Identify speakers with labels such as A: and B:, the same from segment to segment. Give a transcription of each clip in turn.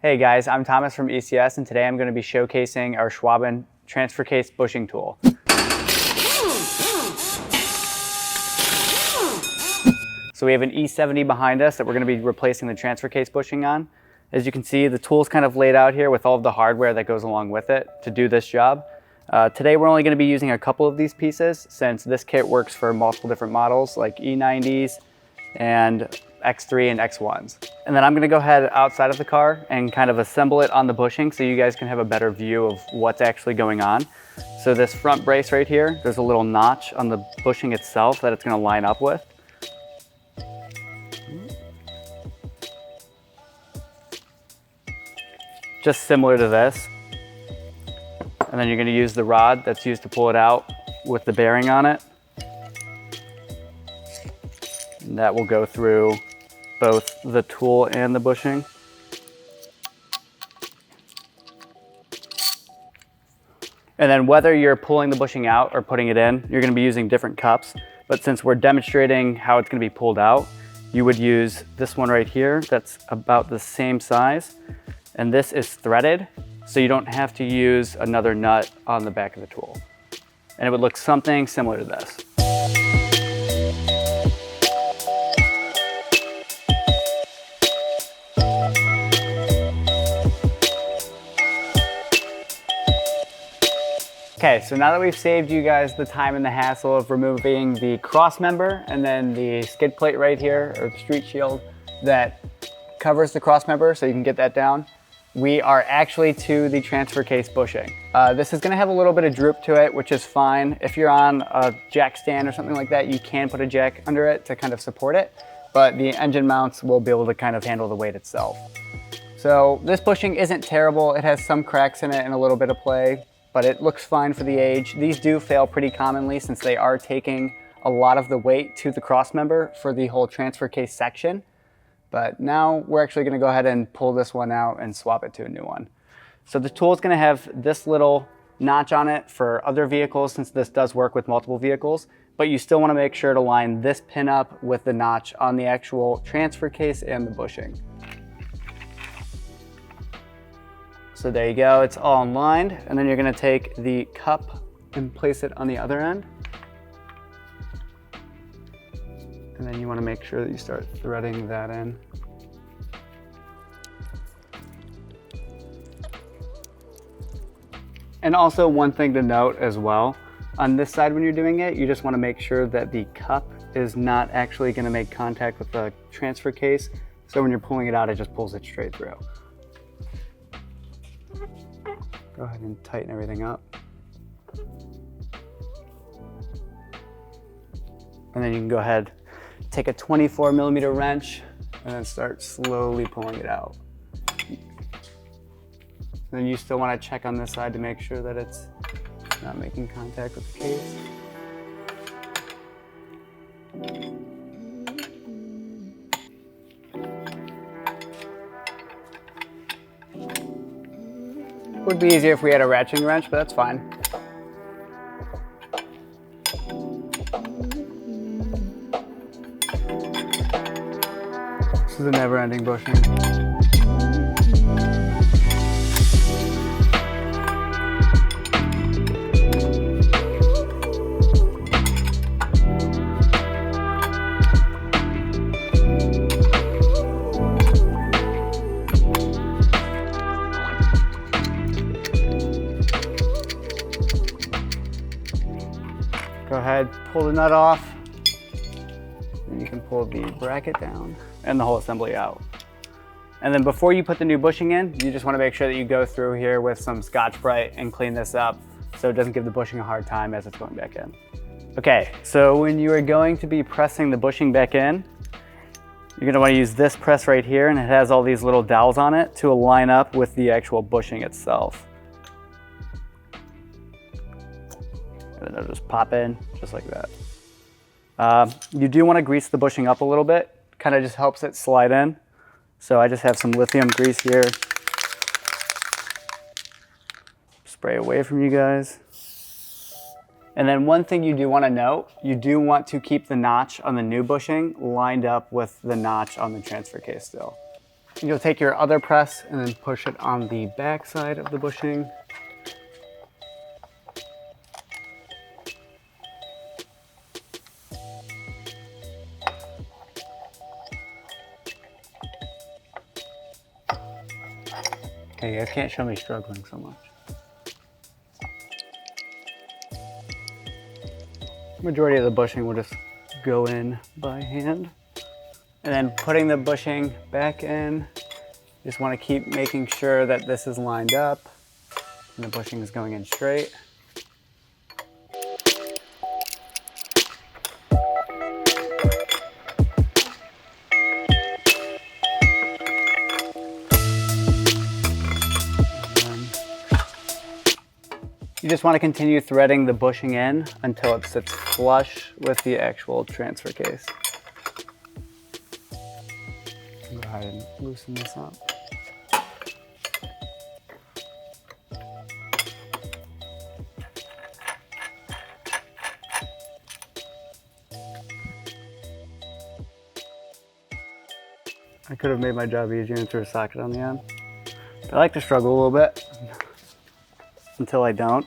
A: Hey guys, I'm Thomas from ECS, and today I'm going to be showcasing our Schwaben transfer case bushing tool. So we have an E70 behind us that we're going to be replacing the transfer case bushing on. As you can see, the tool's kind of laid out here with all of the hardware that goes along with it to do this job. Today we're only going to be using a couple of these pieces since this kit works for multiple different models like E90s and X3 and X1s. And then I'm going to go ahead outside of the car and kind of assemble it on the bushing so you guys can have a better view of what's actually going on. So this front brace right here, there's a little notch on the bushing itself that it's going to line up with. Just similar to this. And then you're going to use the rod that's used to pull it out with the bearing on it. And that will go through both the tool and the bushing. And then whether you're pulling the bushing out or putting it in, you're going to be using different cups. But since we're demonstrating how it's going to be pulled out, you would use this one right here that's about the same size. And this is threaded, so you don't have to use another nut on the back of the tool. And it would look something similar to this. Okay, so now that we've saved you guys the time and the hassle of removing the cross member and then the skid plate right here, or the street shield that covers the cross member so you can get that down, we are actually to the transfer case bushing. This is gonna have a little bit of droop to it, which is fine. If you're on a jack stand or something like that, you can put a jack under it to kind of support it, but the engine mounts will be able to kind of handle the weight itself. So this bushing isn't terrible. It has some cracks in it and a little bit of play, but it looks fine for the age. These do fail pretty commonly since they are taking a lot of the weight to the cross member for the whole transfer case section. But now we're actually gonna go ahead and pull this one out and swap it to a new one. So the tool is gonna have this little notch on it for other vehicles since this does work with multiple vehicles, but you still wanna make sure to line this pin up with the notch on the actual transfer case and the bushing. So there you go, it's all aligned. And then you're gonna take the cup and place it on the other end. And then you wanna make sure that you start threading that in. And also one thing to note as well, on this side when you're doing it, you just wanna make sure that the cup is not actually gonna make contact with the transfer case. So when you're pulling it out, it just pulls it straight through. Go ahead and tighten everything up. And then you can go ahead, take a 24mm wrench and then start slowly pulling it out. Then you still want to check on this side to make sure that it's not making contact with the case. Would be easier if we had a ratcheting wrench, but that's fine. This is a never-ending bushing. Go ahead, pull the nut off. And you can pull the bracket down and the whole assembly out. And then before you put the new bushing in, you just want to make sure that you go through here with some Scotch-Brite and clean this up so it doesn't give the bushing a hard time as it's going back in. Okay, so when you are going to be pressing the bushing back in, you're going to want to use this press right here, and it has all these little dowels on it to line up with the actual bushing itself. And then it'll just pop in, just like that. You do want to grease the bushing up a little bit. Kind of just helps it slide in. So I just have some lithium grease here. Spray away from you guys. And then one thing you do want to note, you do want to keep the notch on the new bushing lined up with the notch on the transfer case still. You'll take your other press and then push it on the back side of the bushing. Okay, you guys can't show me struggling so much. Majority of the bushing will just go in by hand. And then putting the bushing back in, just want to keep making sure that this is lined up and the bushing is going in straight. You just want to continue threading the bushing in until it sits flush with the actual transfer case. Go ahead and loosen this up. I could have made my job easier and threw a socket on the end. I like to struggle a little bit until I don't.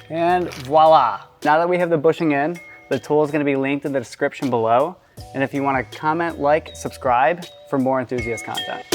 A: And voila! Now that we have the bushing in, the tool is going to be linked in the description below. And if you want to comment, like, subscribe for more enthusiast content.